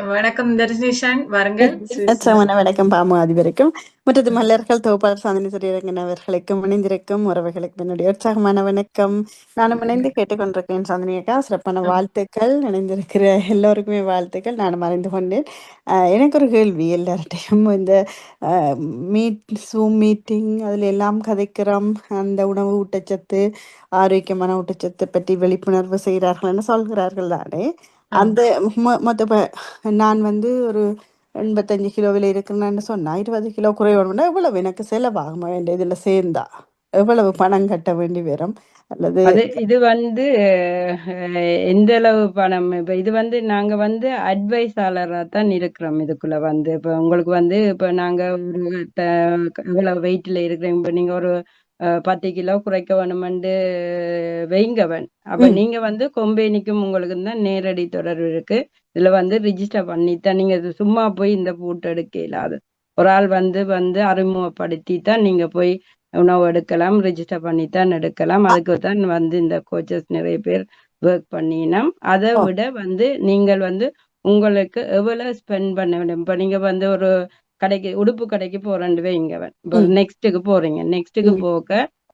வணக்கம் தர்ஷினிஷான், வாருங்கள். வணக்கம் பாமு அதிபருக்கும் மற்றது மல்லர்கள் தோப்பாளர் சாதனை சிறியரங்கன் அவர்களுக்கும் இணைந்திருக்கும் உறவுகளுக்கும் என்னுடைய உற்சாகமான வணக்கம். நானும் இணைந்து கேட்டுக்கொண்டிருக்கேன். சாதனையக்கா சிறப்பான வாழ்த்துக்கள். இணைந்திருக்கிற எல்லோருக்குமே வாழ்த்துக்கள். நானும் அறிந்து கொண்டேன். எனக்கு ஒரு கேள்வி, எல்லார்ட்டையும் இந்த மீட்டிங் அதில் எல்லாம் கதைக்கிறோம், அந்த உணவு ஊட்டச்சத்து ஆரோக்கியமான ஊட்டச்சத்து பற்றி விழிப்புணர்வு செய்கிறார்கள்னு சொல்கிறார்கள் தானே. அந்த நான் ஒரு 85 கிலோவில் இருக்கிறேன்னு சொன்னா 20 கிலோ குறையணும்னா எவ்வளவு எனக்கு செலவாகும் வேண்டிய இதுல சேர்ந்தா எவ்வளவு பணம் கட்ட வேண்டி வரும்? அல்லது இது எந்த அளவு பணம்? இப்ப இது நாங்க அட்வைஸாளரா தான் இருக்கிறோம். இதுக்குள்ள இப்ப உங்களுக்கு இப்ப நாங்க ஒரு எவ்வளவு வெயிட்ல இருக்கிறோம். இப்ப நீங்க ஒரு 10 கிலோ குறைக்க வேணுமெண்டு வைங்கவன். அப்ப நீங்க கொம்பேனிக்கும் உங்களுக்கு தான் நேரடி தொடர்பு இருக்கு. இதுல ரிஜிஸ்டர் பண்ணித்தான் நீங்க சும்மா போய் இந்த பூட்டு எடுக்க இல்லாது. ஒரு ஆள் அறிமுகப்படுத்தி தான் நீங்க போய் உணவு எடுக்கலாம், ரிஜிஸ்டர் பண்ணித்தான் எடுக்கலாம். அதுக்கு தான் இந்த கோச்சஸ் நிறைய பேர் ஒர்க் பண்ணினோம். அதை விட நீங்கள் உங்களுக்கு எவ்வளவு ஸ்பெண்ட் பண்ண வேண்டும். இப்ப நீங்க ஒரு கடைக்கு உடுப்பு கடைக்கு போறேன்னு வைங்கவன். இப்போ நெக்ஸ்ட்டுக்கு போறீங்க. நெக்ஸ்ட்டுக்கு போக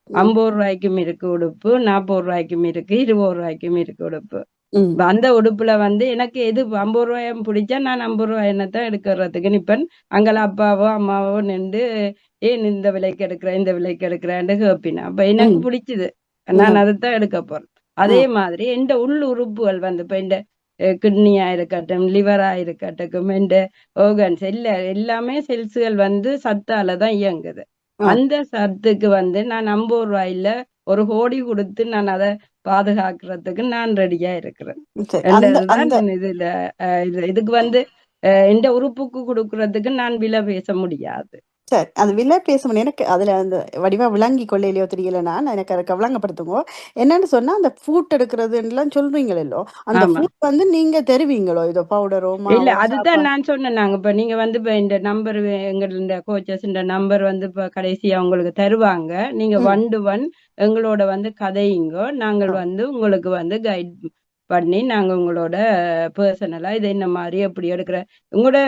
50 ரூபாய்க்கும் இருக்கு உடுப்பு, 40 ரூபாய்க்கும் இருக்கு, 20 ரூபாய்க்கும் இருக்கு உடுப்பு. அந்த உடுப்புல எனக்கு எது 50 ரூபாயும் பிடிச்சா நான் 50 ரூபாய் என்னத்தான் எடுக்கிறதுக்கு நிப்பன். அங்கே அப்பாவோ அம்மாவோ நின்று ஏன் இந்த விலைக்கு எடுக்கிறேன் இந்த விலைக்கு எடுக்கிறேன்னு கேப்பினா. அப்ப எனக்கு பிடிச்சது, நான் அதைத்தான் எடுக்க போறேன். அதே மாதிரி எந்த உள் உறுப்புகள் இப்ப இந்த கிட்னியா இருக்கட்டும், லிவரா இருக்கட்டும், இந்த ஓர்கன்ஸ் எல்லாமே செல்ஸுகள் சத்தாலதான் இயங்குது. அந்த சத்துக்கு நான் 50 ரூபாயில ஒரு கோடி கொடுத்து நான் அதை பாதுகாக்கிறதுக்கு நான் ரெடியா இருக்கிறேன். இதுல இதுக்கு எந்த உறுப்புக்கு கொடுக்கறதுக்கு நான் விலை பேச முடியாது. சரி, அது விலை பேச முடியும். எனக்கு அதுல அந்த வடிவா விளங்கி கொள்ளையிலையோ தெரியலன்னா எனக்கு அதை விளங்கப்படுத்துங்க. என்னன்னு சொன்னா அந்த ஃபுட் எடுக்கிறதுலாம் சொல்றீங்களோ, அந்த ஃபுட் நீங்க தருவீங்களோ, இதோ பவுடரோ? இல்ல, அதுதான் நான் சொன்னேன். நாங்க இப்ப நீங்க இப்ப இந்த நம்பர் எங்க கோச்சஸ் இந்த நம்பர் இப்ப கடைசியா உங்களுக்கு தருவாங்க. நீங்க 1 to 1 எங்களோட கதையுங்கோ. நாங்கள் உங்களுக்கு கைட் பண்ணி நாங்க உங்களோட பர்சனலா இது என்ன மாதிரி எப்படி எடுக்கிற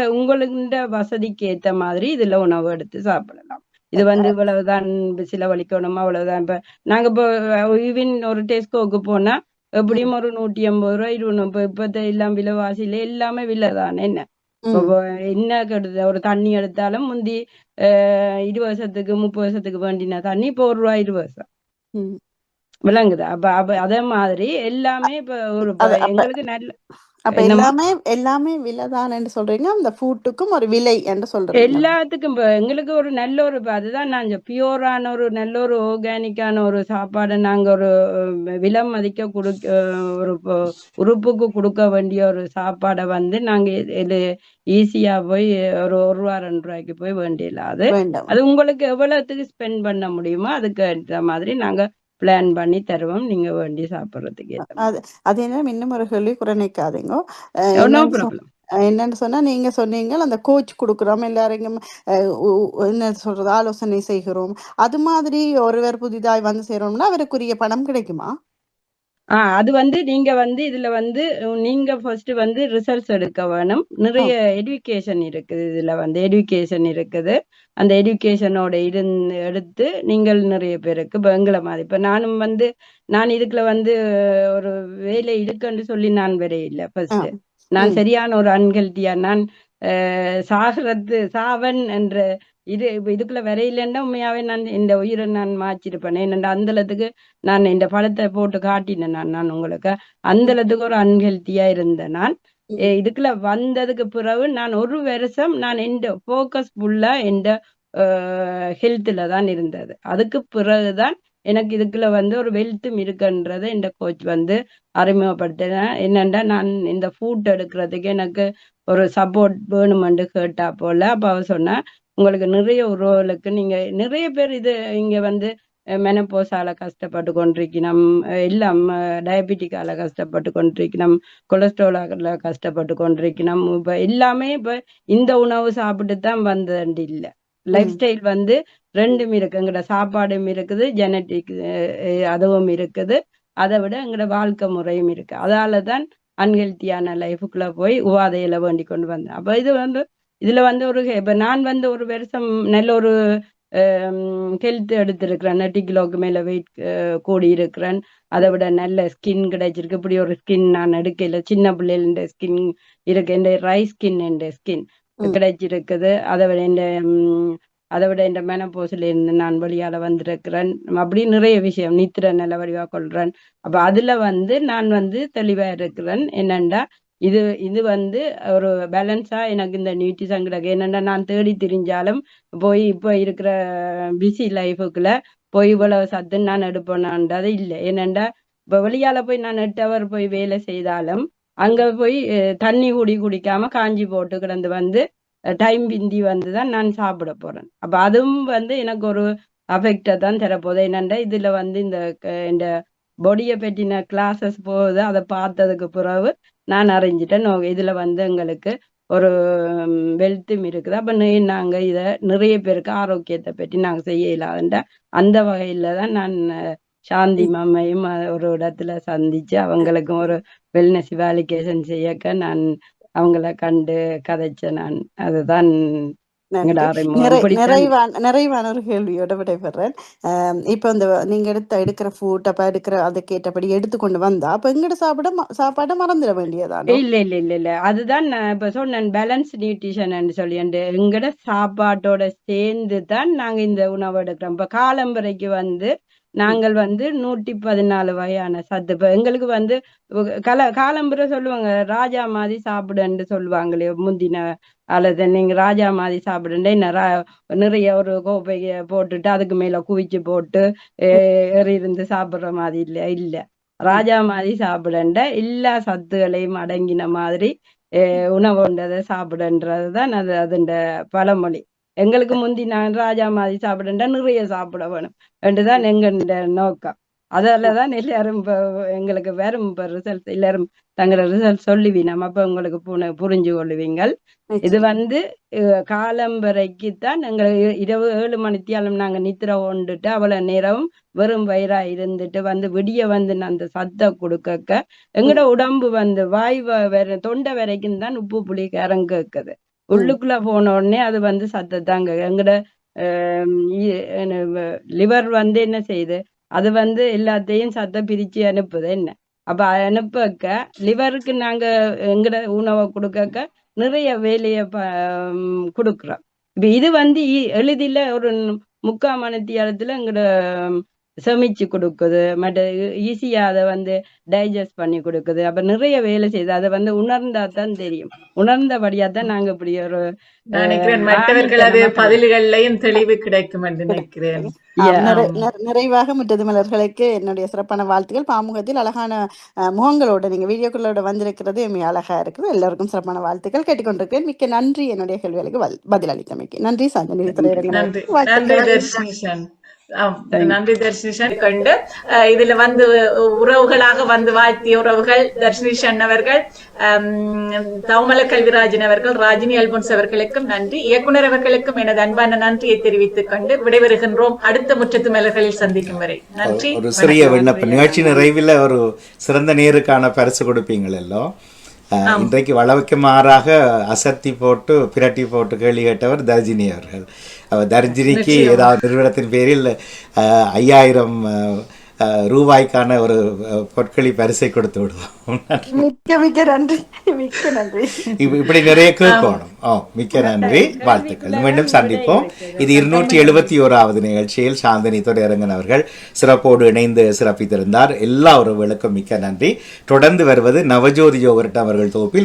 உங்களுக்கு வசதிக்கு ஏத்த மாதிரி இதுல உணவு எடுத்து சாப்பிடலாம். இது இவ்வளவுதான் செலவழிக்கணும், அவ்வளவுதான். இப்ப நாங்க இப்போ ஈவின் ஒரு டெஸ்கோக்கு போனா எப்படியும் ஒரு 180 ரூபாய் 200. இப்ப எல்லாம் விலைவாசியில எல்லாமே விலைதான். என்ன கெடுத ஒரு தண்ணி எடுத்தாலும் முந்தி 20 வருஷத்துக்கு 30 வருஷத்துக்கு வேண்டின தண்ணி இப்போ ₹1.20 விளங்குது. அப்ப அதே மாதிரி எல்லாமே இப்ப ஒரு எங்களுக்கு நல்ல அப்ப எல்லாமே விலைதான் என்று சொல்றீங்க. அந்த ஃபுட்டுக்கும் ஒரு விலை என்று சொல்றீங்க. எல்லாத்துக்கும் எங்களுக்கு ஒரு நல்ல ஒரு அதுதான் நான் பியூரான ஒரு நல்ல ஒரு ஆர்கானிக்கான ஒரு சாப்பாடு நாங்க ஒரு விலை மதிக்க ஒரு உறுப்புக்கு கொடுக்க வேண்டிய ஒரு சாப்பாடை நாங்க இது ஈஸியா போய் ஒரு ₹1 ₹2 போய் வேண்டியலாது. அது உங்களுக்கு எவ்வளவுக்கு ஸ்பெண்ட் பண்ண முடியுமோ அதுக்கு ஏற்ற மாதிரி நாங்க பிளான் பண்ணி தருவோம். நீங்க வேண்டி சாப்பிடுறதுக்கு அது என்ன இன்னும் ஒரு கேள்வி குறைக்காதீங்க. என்னன்னு சொன்னா நீங்க சொன்னீங்க அந்த கோச் கொடுக்குறோம், எல்லாரையும் என்ன சொல்றது ஆலோசனை செய்கிறோம். அது மாதிரி ஒருவர் புதிதாய் சேரோம்னா அவருக்குரிய பணம் கிடைக்குமா? அது நீங்க இதுல நீங்க ஃபர்ஸ்ட் ரிசல்ட்ஸ் எடுக்க வேணும். நிறைய எடுகேஷன் இருக்குது. இதுல எடுகேஷன் இருக்குது. அந்த எடுகேஷனோட எடுத்து நீங்கள் நிறைய பேருக்கு எங்களை மாதிரி இப்ப நானும் நான் இதுக்குள்ள ஒரு வேலை இருக்குன்னு சொல்லி நான் வரையில்லை. ஃபர்ஸ்ட் நான் சரியான ஒரு அன்ஹெல்தியா நான் சாவன் என்ற இதுக்குள்ள வரையிலன்னா உண்மையாவே நான் இந்த உயிரை நான் மாச்சிருப்பேன். என்னண்டா அந்த அளத்துக்கு நான் இந்த பழத்தை போட்டு காட்டினேன். நான் உங்களுக்கு அந்த அளத்துக்கு ஒரு அன்ஹெல்த்தியா இருந்தேன். நான் இதுக்குள்ள வந்ததுக்கு பிறகு நான் ஒரு வருஷம் நான் எந்த போக்கஸ் ஃபுல்லா எந்த ஹெல்த்ல தான் இருந்தது. அதுக்கு பிறகுதான் எனக்கு இதுக்குள்ள ஒரு வெல்த்தும் இருக்குன்றதை இந்த கோச் அறிமுகப்படுத்தினேன். என்னண்டா நான் இந்த ஃபுட் எடுக்கிறதுக்கு எனக்கு ஒரு சப்போர்ட் வேணுமென்று கேட்டா போல. அப்ப அவ சொன்னா உங்களுக்கு நிறைய உறவுகளுக்கு நீங்க நிறைய பேர் இது இங்க மெனப்போசால கஷ்டப்பட்டு கொண்டிருக்கணும், எல்லாம் டயபெட்டிக்கால கஷ்டப்பட்டு கொண்டிருக்கணும், கொலஸ்ட்ராலால கஷ்டப்பட்டு கொண்டிருக்கணும். இப்ப எல்லாமே இப்ப இந்த உணவு சாப்பிட்டு தான் வந்தது இல்லை. லைஃப் ஸ்டைல் ரெண்டும் இருக்கு. எங்கட சாப்பாடும் இருக்குது, ஜெனட்டிக் அதுவும் இருக்குது, அதை விட எங்கட வாழ்க்கை முறையும் இருக்கு. அதாலதான் அன்ஹெல்த்தியான லைஃபுக்குள்ள போய் உபாதையில வேண்டி கொண்டு வந்தேன். அப்ப இது வந்து இதுல வந்து ஒரு இப்ப நான் வந்து ஒரு வருஷம் நல்ல ஒரு ஹெல்த் எடுத்திருக்கிறேன். 80 கிலோக்கு மேல வெயிட் கூடி இருக்கிறேன். அதை விட நல்ல ஸ்கின் கிடைச்சிருக்கு. இப்படி ஒரு ஸ்கின் நான் எடுக்கல. சின்ன பிள்ளைகள ஸ்கின் இருக்கு, இந்த ரைஸ் ஸ்கின் என்ற ஸ்கின் கிடைச்சிருக்குது. அதை விட இந்த மெனப்போஸ்ல இருந்து நான் வெளியால வந்திருக்கிறேன். அப்படி நிறைய விஷயம் நித்திர நல்ல வடிவா கொள்றேன். அப்ப அதுல வந்து நான் வந்து தெளிவா இருக்கிறேன். என்னண்டா இது வந்து ஒரு பேலன்ஸா எனக்கு இந்த நியூட்ரிஷன் கிடைக்கு. என்னண்டா நான் தேடி திரிஞ்சாலும் போய் இப்ப இருக்கிற பிஸி லைஃபுக்குள்ள போய் இவ்வளவு சத்து நான் எடுப்பேனான்றது இல்லை. என்னண்டா இப்ப வெளியால போய் நான் 8 ஹவர் போய் வேலை செய்தாலும் அங்க போய் தண்ணி குடிக்காம காஞ்சி போட்டு கிடந்து வந்து டைம் பிந்தி வந்து தான் நான் சாப்பிட போறேன். அப்ப அதுவும் வந்து எனக்கு ஒரு அஃபெக்டை தான் தரப்போகுது. என்னண்டா இதுல வந்து இந்த பொடியை பற்றின கிளாஸஸ் போகுது. அதை பார்த்ததுக்கு பிறகு நான் அறிஞ்சிட்டேன், இதுல வந்து எங்களுக்கு ஒரு வெல்த்தும் இருக்குது. அப்ப நாங்க இத நிறைய பேருக்கு ஆரோக்கியத்தை பற்றி நாங்க செய்ய இல்லாத அந்த வகையில தான் நான் சாந்தி மாமையும் ஒரு இடத்துல சந்திச்சு அவங்களுக்கும் ஒரு வெல்னஸ் இவாலிகேஷன் செய்யக்க நான் அவங்கள கண்டு கதைச்சேன். நான் அதுதான் நிறைவான ஒரு கேள்வியோட விடைபெறேன். இப்ப இந்த நீங்க எடுக்கிற ஃபுட் அப்ப அதுக்கேற்றபடி எடுத்துக்கொண்டு வந்தா அப்ப எங்கட சாப்பாடை மறந்துட வேண்டியதான். இல்ல அதுதான் நான் இப்ப சொன்னேன், பேலன்ஸ் நியூட்ரிஷன் சொல்லி எங்கட சாப்பாட்டோட சேர்ந்து தான் நாங்க இந்த உணவு எடுக்கிறோம். இப்ப காலம்பரைக்கு வந்து நாங்கள் வந்து 114 வகையான சத்து. இப்ப எங்களுக்கு வந்து காலம்புரை சொல்லுவாங்க ராஜா மாதிரி சாப்பிடுன்னு சொல்லுவாங்களே முந்தின அல்லது நீங்க ராஜா மாதிரி சாப்பிடுண்டே நிறைய ஒரு கோப்பைய போட்டுட்டு அதுக்கு மேல குவிச்சு போட்டு இருந்து சாப்பிடுற மாதிரி இல்ல ராஜா மாதிரி சாப்பிடண்ட எல்லா சத்துகளையும் அடங்கின மாதிரி உணவுன்றதை சாப்பிடுன்றதுதான் அதுண்ட பழமொழி. எங்களுக்கு முந்தி நான் ராஜா மாதிரி சாப்பிடண்டா நிறைய சாப்பிட வேணும் என்றுதான் எங்க நோக்கம். அதாலதான் எல்லாரும் எங்களுக்கு வரும் ரிசல்ட் எல்லாரும் தங்களோட ரிசல்ட் சொல்லுவீங்க. அப்ப உங்களுக்கு புரிஞ்சு கொள்ளுவீங்கள். இது வந்து காலம்பரைக்குத்தான் எங்களுக்கு இரவு 7 மணித்தியாலும் நாங்க நித்திர கொண்டுட்டு அவ்வளவு நேரம் வெறும் வயிறா இருந்துட்டு வந்து விடிய வந்து அந்த சத்தை கொடுக்க எங்கட உடம்பு வந்து வாய் தொண்டை வரைக்கும் தான் உப்பு புளி கரம் கேக்குது. உள்ளுக்குள்ள போன உடனே அது வந்து சத்தத்தாங்க எங்கட லிவர் வந்து என்ன செய்யுது, அது வந்து எல்லாத்தையும் சத்தை பிரிச்சு அனுப்புது. என்ன அப்ப அனுப்பக்க லிவருக்கு நாங்க எங்கட உணவை கொடுக்க நிறைய வேலையை கொடுக்குறோம். இப்ப இது வந்து எளிதில ஒரு 3/4 மணித்தியாலத்துல எங்கட சமைச்சு கொடுக்குது, மற்ற ஈஸியா அதை வந்து டைஜஸ்ட் பண்ணி கொடுக்குது. அப்ப நிறைய வேலை செய்யுது. அதை வந்து உணர்ந்தா தான் தெரியும். உணர்ந்தபடியா தான் நாங்க இப்படி ஒரு நினைக்கிறேன் மற்றவர்களது பதில்களையும் தெளிவு கிடைக்கும் என்று நினைக்கிறேன். நிறைவாக மற்றது மலர்களுக்கு என்னுடைய சிறப்பான வாழ்த்துக்கள். பாமுகத்தில் அழகான முகங்களோட நீங்க வீடியோக்களோட வந்திருக்கிறது அழகா இருக்குது. எல்லாருக்கும் சிறப்பான வாழ்த்துக்கள் கேட்டுக்கொண்டிருக்கேன். மிக்க நன்றி என்னுடைய கேள்விகளுக்கு பதில் அளித்தமைக்கு. நன்றி சாந்தி. நன்றி தர்ஷினிஷன் கண்டு இதுல வந்து உறவுகளாக வந்து வாழ்த்திய உறவுகள் தர்ஷினிஷன் அவர்கள், தவமல கல்விராஜன் அவர்கள், ராஜினி அல்போன்ஸ் அவர்களுக்கும் நன்றி. இயக்குனர் அவர்களுக்கும் எனது அன்பான நன்றியை தெரிவித்துக் கொண்டு விடைபெறுகின்றோம். அடுத்த முற்றத்து மலர்களில் சந்திக்கும் வரை நன்றி. ஒரு சிறிய விண்ணப்பம், நிகழ்ச்சி நிறைவில் ஒரு சிறந்த நேருக்கான பரிசு கொடுப்பீங்கள் எல்லாம். இன்றைக்கு வளவுக்கு மாறாக அசத்தி போட்டு பிரட்டி போட்டு கேள்வி கேட்டவர் தர்ஜினி அவர்கள். தர்ஜினிக்கு ஏதாவது நிறுவனத்தின் பேரில் 5000 ரூபாய்க்கான ஒரு பொற்களி பரிசை கொடுத்து விடுவோம். மிக்க நன்றி. மிக்க நன்றி. இப்படி நிறைய கேட்கணும். மிக்க நன்றி, வாழ்த்துக்கள். மீண்டும் சந்திப்போம். இது 271வது நிகழ்ச்சியில் சாந்தினி துரையரங்கன் அவர்கள் சிறப்போடு இணைந்து சிறப்பித்திருந்தார். எல்லா உறவுகளுக்கும் மிக்க நன்றி. தொடர்ந்து வருவது நவஜோதி ஜோகர்ட் அவர்கள் தொகுப்பில்